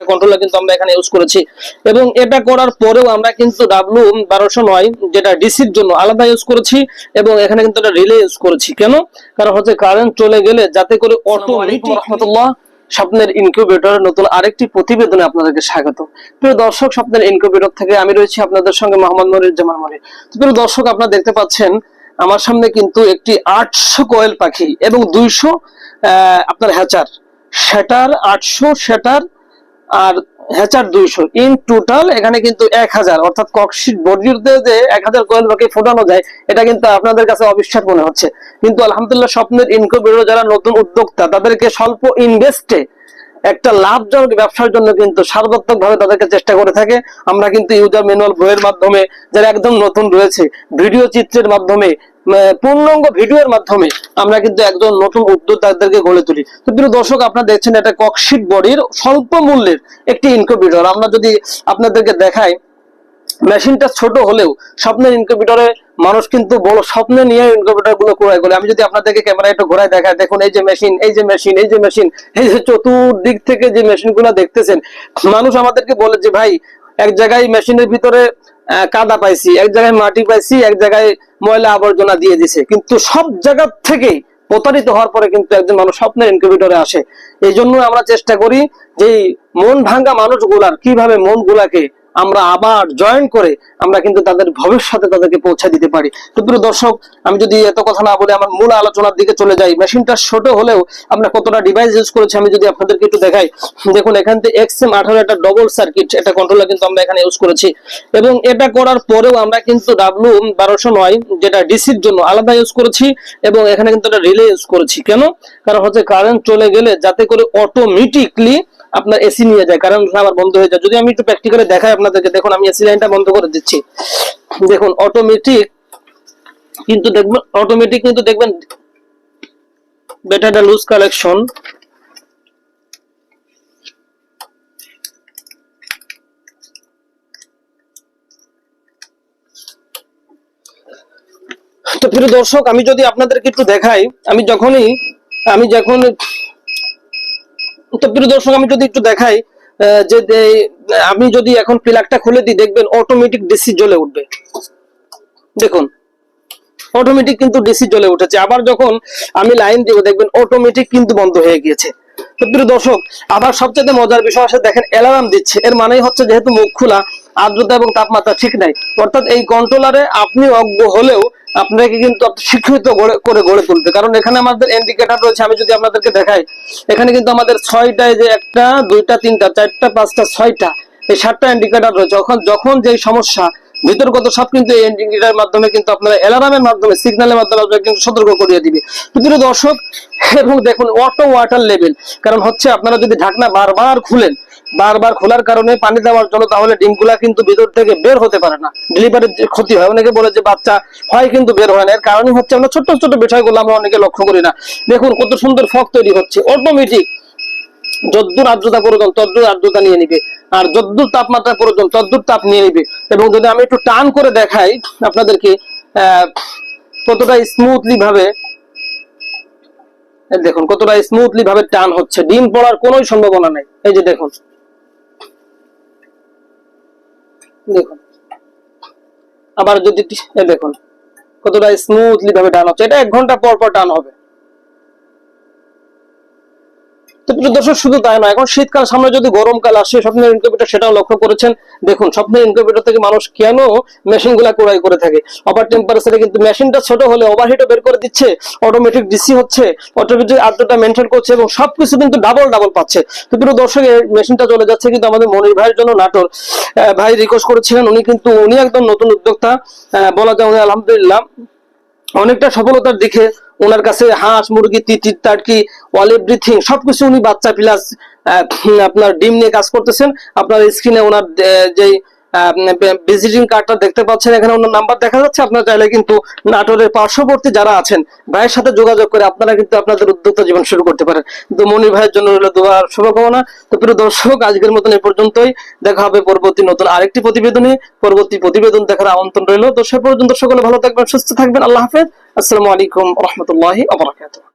Controller কিন্তু আমরা এখানে ইউজ করেছি। এবং এটা করার পরেও আমরা কিন্তু W1209 যেটা ডিসির জন্য আলাদা ইউজ করেছি এবং এখানে কিন্তু একটা রিলে ইউজ করেছি। কেন? কারণ হচ্ছে কারেন্ট চলে গেলে যাতে করে অটোমেটিক রাহমাতুল্লাহ স্বপ্নের ইনকিউবেটরের নতুন আরেকটি প্রতিবেদনে আপনাদেরকে স্বাগত। প্রিয় দর্শক, স্বপ্নের ইনকিউবেটর থেকে আমি রয়েছি আপনাদের সঙ্গে মোহাম্মদ মনিরুজ্জামান মনির। প্রিয় দর্শক, আপনারা দেখতে পাচ্ছেন আমার সামনে কিন্তু একটি 800 কোয়েল পাখি এবং 200 আপনার হ্যাচার, শ্যাটার 800 শ্যাটার আর হ্যাচার 200, ইন টোটাল এখানে কিন্তু 1000, অর্থাৎ ককশিট বডিতে যে 1000 কোয়েল পাখি ফোটানো যায় এটা কিন্তু আপনাদের কাছে অবিশ্বাস মনে হচ্ছে, কিন্তু আলহামদুলিল্লাহ স্বপ্নের ইনকিউবেটর যারা নতুন উদ্যোক্তা তাদেরকে স্বল্প ইনভেস্টে একটা লাভজনক ব্যবসার জন্য কিন্তু সার্বত্রিক ভাবে তাদেরকে চেষ্টা করে থাকে। আমরা কিন্তু ইউজার ম্যানুয়াল বইয়ের মাধ্যমে, যারা একদম নতুন রয়েছে, ভিডিও চিত্রের মাধ্যমে, পূর্ণাঙ্গ ভিডিওর মাধ্যমে আমরা কিন্তু একজন নতুন উদ্যোক্তাদেরকে গড়ে তুলি। তো প্রিয় দর্শক, আপনারা দেখছেন এটা ককশিট বডির স্বল্প মূল্যের একটি ইনকিউবেটর। আমরা যদি আপনাদেরকে দেখাই, মেশিনটা ছোট হলেও স্বপ্নের ইনকিউবেটরে মানুষ কিন্তু বড় স্বপ্নে নিয়ে ইনকিউবেটর গুলো ক্রয় করে। আমি যদি আপনাদেরকে ক্যামেরা একটু ঘোরায় দেখাই, দেখুন এই যে মেশিন, এই যে মেশিন, এই যে মেশিন, এই যে চতুর্দিক থেকে যে মেশিন গুলো দেখতেছেন, মানুষ আমাদেরকে বলে যে ভাই এক জায়গায় মেশিনের ভিতরে কাদা পাইছি, এক জায়গায় মাটি পাইছি, এক জায়গায় ময়লা আবর্জনা দিয়ে দিছে, কিন্তু সব জায়গা থেকেই প্রতারিত হওয়ার পরে কিন্তু একজন মানুষ স্বপ্নের ইনকিউবেটরে আসে। এই জন্য আমরা চেষ্টা করি যে মন ভাঙ্গা মানুষগুলার কিভাবে মনগুলাকে আমরা আবার জয়েন করে আমরা কিন্তু তাদের ভবিষ্যতে তাদেরকে পৌঁছে দিতে পারি। তো প্রিয় দর্শক, আমি যদি এত কথা না বলে আমার মূল আলোচনার দিকে চলে যাই, মেশিনটা ছোট হলেও আমরা কতটা ডিভাইস ইউজ করেছি আমি যদি আপনাদেরকে একটু দেখাই, দেখুন এখান থেকে XM18 একটা ডবল সার্কিট একটা কন্ট্রোলার কিন্তু আমরা এখানে ইউজ করেছি। এবং এটা করার পরেও আমরা কিন্তু W1209 যেটা ডিসির জন্য আলাদা ইউজ করেছি এবং এখানে কিন্তু একটা রিলে ইউজ করেছি। কেন? কারণ হচ্ছে কারেন্ট চলে গেলে যাতে করে অটোমেটিকলি আপনার এসি নিয়ে যায়, কারণ আবার বন্ধ হয়ে যায়। যদি আমি একটু প্র্যাকটিক্যালি দেখাই আপনাদেরকে, দেখুন আমি এসি লাইনটা বন্ধ করে দিচ্ছি, দেখুন অটোমেটিক কিন্তু দেখবেন ব্যাটারিটা লুজ কালেকশন, তো প্রিয় দর্শক আমি যদি আপনাদেরকে একটু দেখাই, তো প্রিয় দর্শক আমি যদি একটু দেখাই যে আমি যদি এখন প্লাগটা খুলে দিই, দেখবেন অটোমেটিক ডিসি জ্বলে উঠবে। দেখুন অটোমেটিক কিন্তু ডিসি জ্বলে উঠেছে। আবার যখন আমি লাইন দিব দেখবেন অটোমেটিক কিন্তু বন্ধ হয়ে গিয়েছে। তো প্রিয় দর্শক, আবার সবচেয়ে মজার বিষয় আছে, দেখেন অ্যালার্ম দিচ্ছে, এর মানেই হচ্ছে যেহেতু মুখ খোলা, আর্দ্রতা এবং তাপমাত্রা ঠিক নাই, অর্থাৎ এই কন্ট্রোলারে আপনি অজ্ঞ হলেও আপনাকে কিন্তু শিক্ষিত করে গড়ে তুলবে। কারণ এখানে আমাদের ইন্ডিকেটর রয়েছে, আমি যদি আপনাদেরকে দেখাই, এখানে কিন্তু আমাদের 6টায় যে 1টা 2টা 3টা 4টা 5টা 6টা এই 7টা ইন্ডিকেটর রয়েছে। যখন যেই সমস্যা ভিতরগত সব কিন্তু এই ইন্ডিকেটরের মাধ্যমে কিন্তু আপনারা অ্যালার্মের মাধ্যমে, সিগন্যালের মাধ্যমে আপনারা কিন্তু সতর্ক করিয়ে দিবে। তো প্রিয় দর্শক, এবং দেখুন অটো ওয়াটার লেভেল, কারণ হচ্ছে আপনারা যদি ঢাকনা বারবার খোলার কারণে পানি দেওয়ার জন্য, তাহলে ডিমগুলা কিন্তু ভিতর থেকে বের হতে পারে না, ডেলিভারির যে ক্ষতি হয়। অনেকে বলে যে বাচ্চা হয় কিন্তু বের হয় না, এর কারণই হচ্ছে আমরা ছোট ছোট বিষয়গুলো আমরা অনেকে লক্ষ্য করি না। দেখুন কত সুন্দর ফগ তৈরি হচ্ছে, অটোমেটিক যদ্দূর আর্দ্রতা প্রয়োজন তদ্দূর আর্দ্রতা নিয়ে নিবে, আর যদ্দূর তাপমাত্রা প্রয়োজন তদ্দূর তাপ নিয়ে নিবে। এবং যদি আমি একটু টান করে দেখাই আপনাদেরকে কতটা স্মুথলি ভাবে, দেখুন কতটা স্মুথলি ভাবে টান হচ্ছে, ডিম পড়ার কোনো সম্ভাবনা নাই। এই যে দেখুন, আবার যদি দেখুন কতটা স্মুথলি ভাবে টান হচ্ছে, এটা 1 ঘন্টা পর পর টান হবে। তো প্রিয় দর্শক, শুধু তাই নয়, এখন শীতকাল সামনে, যদি গরমকাল আসে, স্বপ্নের ইনকিউবেটর সেটাও লক্ষ্য করেছেন। দেখুন স্বপ্নের ইনকিউবেটর থেকে মানুষ কেন মেশিনগুলা ক্রয় করে থাকে, ওভার টেম্পারেচারে কিন্তু মেশিনটা ছোট হলে ওভারহিটও বের করে দিচ্ছে, অটোমেটিক ডিসি হচ্ছে, অটোমেটিক আর্দ্রতা মেনটেন করছে এবং সবকিছু কিন্তু ডাবল পাচ্ছে। তো প্রিয় দর্শক, এই মেশিনটা চলে যাচ্ছে কিন্তু আমাদের মনির ভাইয়ের জন্য, নাটোর ভাই রিকোয়েস্ট করেছিলেন, উনি একদম নতুন উদ্যোক্তা, বলা যায় উনি আলহামদুলিল্লাহ অনেকটা সফলতার দিকে। ওনার কাছে হাঁস মুরগি তিতির টার্কি অল এভরিথিং সবকিছু, উনি বাচ্চা প্লাস আপনার ডিম নিয়ে কাজ করতেছেন। আপনার স্ক্রিনে ওনার যে ভিজিটিং কার্ডটা দেখতে পাচ্ছেন, এখানে ওনার নাম্বার দেখা যাচ্ছে। আপনারা চাইলে কিন্তু নাটোরের পার্শ্ববর্তী যারা আছেন ভাইয়ের সাথে যোগাযোগ করে আপনারা কিন্তু আপনাদের উদ্যোক্তা জীবন শুরু করতে পারেন। তো মনির ভাইয়ের জন্য রইল দোয়ার শুভকামনা। তো প্রিয় দর্শক, আজকের মতন এই পর্যন্তই, দেখা হবে পরবর্তী নতুন আরেকটি প্রতিবেদনে। পরবর্তী প্রতিবেদন দেখার আমন্ত্রণ রইল। তো সে পর্যন্ত সকলে ভালো থাকবেন, সুস্থ থাকবেন। আল্লাহ হাফেজ। আসসালামু আলাইকুম ওয়া রাহমাতুল্লাহি ওয়া বারাকাতুহু।